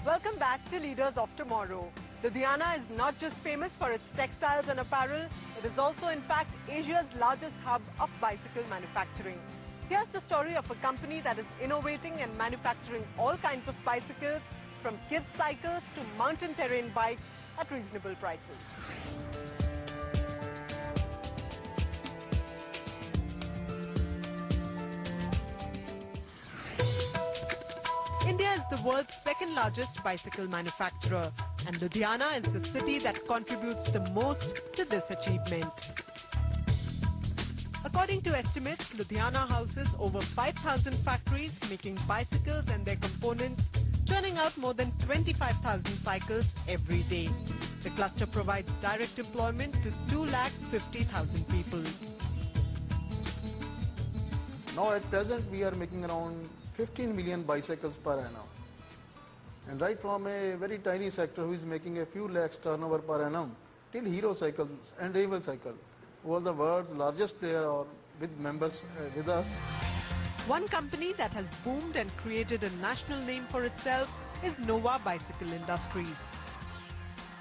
Welcome back to Leaders of Tomorrow. Ludhiana is not just famous for its textiles and apparel, it is also in fact Asia's largest hub of bicycle manufacturing. Here's the story of a company that is innovating and manufacturing all kinds of bicycles, from kids cycles to mountain terrain bikes at reasonable prices. India is the world's second largest bicycle manufacturer, and Ludhiana is the city that contributes the most to this achievement. According to estimates, Ludhiana houses over 5,000 factories making bicycles and their components, churning out more than 25,000 cycles every day. The cluster provides direct employment to 250,000 people. Now at present we are making around 15 million bicycles per annum. And right from a very tiny sector who is making a few lakhs turnover per annum till Hero Cycles and Ravel Cycle, who are the world's largest player or with members with us. One company that has boomed and created a national name for itself is Nova Bicycle Industries.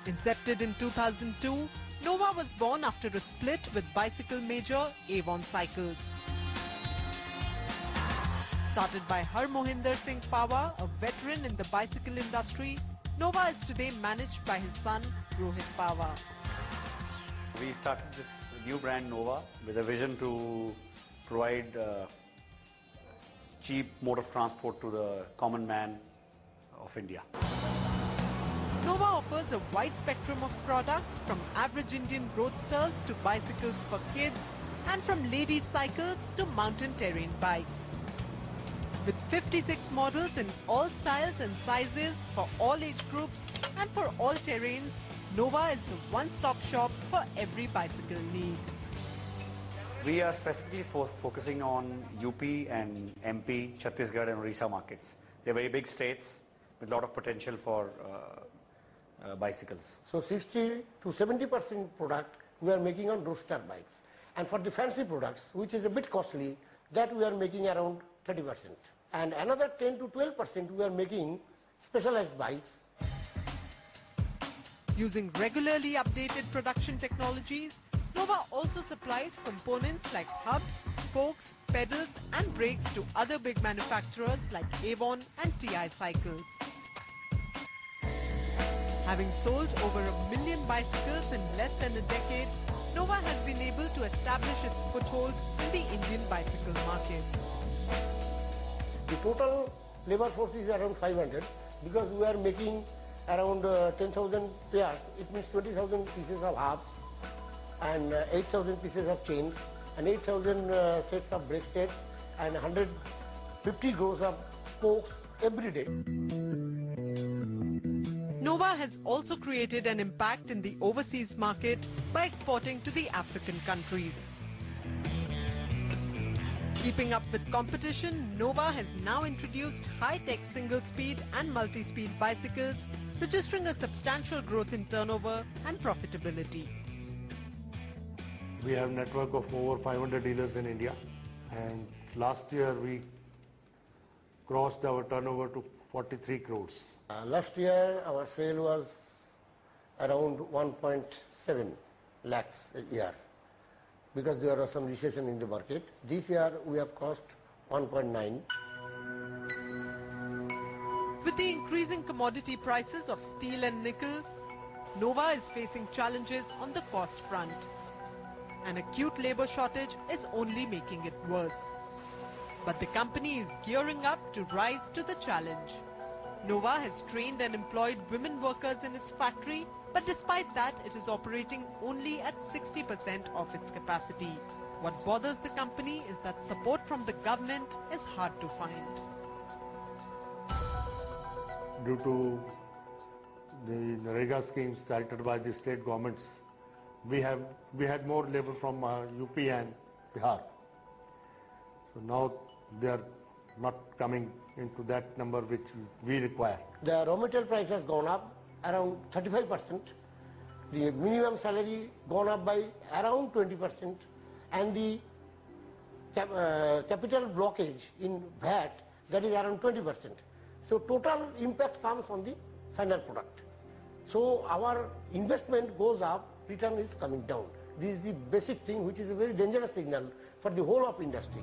Incepted in 2002, Nova was born after a split with bicycle major Avon Cycles. Started by Harmohinder Singh Pawar, a veteran in the bicycle industry, Nova is today managed by his son Rohit Pawar. We started this new brand Nova with a vision to provide cheap mode of transport to the common man of India. Nova offers a wide spectrum of products, from average Indian roadsters to bicycles for kids, and from ladies' cycles to mountain terrain bikes. With 56 models in all styles and sizes for all age groups and for all terrains, Nova is the one-stop shop for every bicycle need. We are specifically focusing on UP and MP, Chhattisgarh and Orissa markets. They're very big states with a lot of potential for bicycles. So 60 to 70% product we are making on roadster bikes. And for the fancy products, which is a bit costly, that we are making around 30%. And another 10 to 12% we are making specialized bikes. Using regularly updated production technologies, Nova also supplies components like hubs, spokes, pedals and brakes to other big manufacturers like Avon and TI Cycles. Having sold over 1 million bicycles in less than a decade, Nova has been able to establish its foothold in the Indian bicycle market. The total labor force is around 500 because we are making around 10,000 pairs. It means 20,000 pieces of hubs and 8,000 pieces of chains and 8,000 sets of brake sets and 150 rows of spokes every day. Nova has also created an impact in the overseas market by exporting to the African countries. Keeping up with competition, Nova has now introduced high-tech single-speed and multi-speed bicycles, registering a substantial growth in turnover and profitability. We have a network of over 500 dealers in India, and last year we crossed our turnover to 43 crores. Last year our sale was around 1.7 lakhs a year because there was some recession in the market. This year we have crossed 1.9. With the increasing commodity prices of steel and nickel, Nova is facing challenges on the cost front. An acute labor shortage is only making it worse. But the company is gearing up to rise to the challenge. Nova has trained and employed women workers in its factory, but despite that, it is operating only at 60% of its capacity. What bothers the company is that support from the government is hard to find. Due to the NREGA schemes started by the state governments, we had more labor from UP and Bihar. So now they are not coming into that number which we require. The raw material price has gone up around 35%. The minimum salary gone up by around 20%, and the capital blockage in VAT, that is around 20%. So total impact comes on the final product. So our investment goes up, return is coming down. This is the basic thing, which is a very dangerous signal for the whole of industry.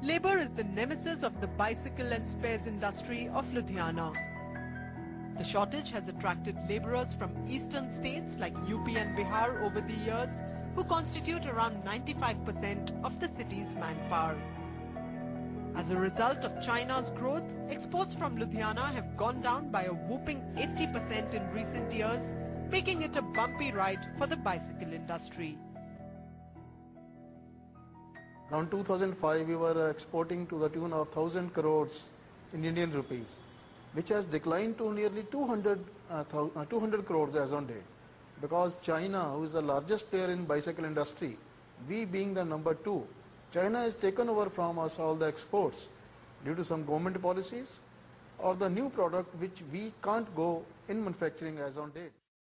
Labour is the nemesis of the bicycle and spares industry of Ludhiana. The shortage has attracted labourers from eastern states like UP and Bihar over the years, who constitute around 95% of the city's manpower. As a result of China's growth, exports from Ludhiana have gone down by a whooping 80% in recent years, making it a bumpy ride for the bicycle industry. Around 2005, we were exporting to the tune of 1,000 crores in Indian rupees, which has declined to nearly 200 crores as on date. Because China, who is the largest player in bicycle industry, we being the number 2, China has taken over from us all the exports due to some government policies or the new product which we can't go in manufacturing as on date.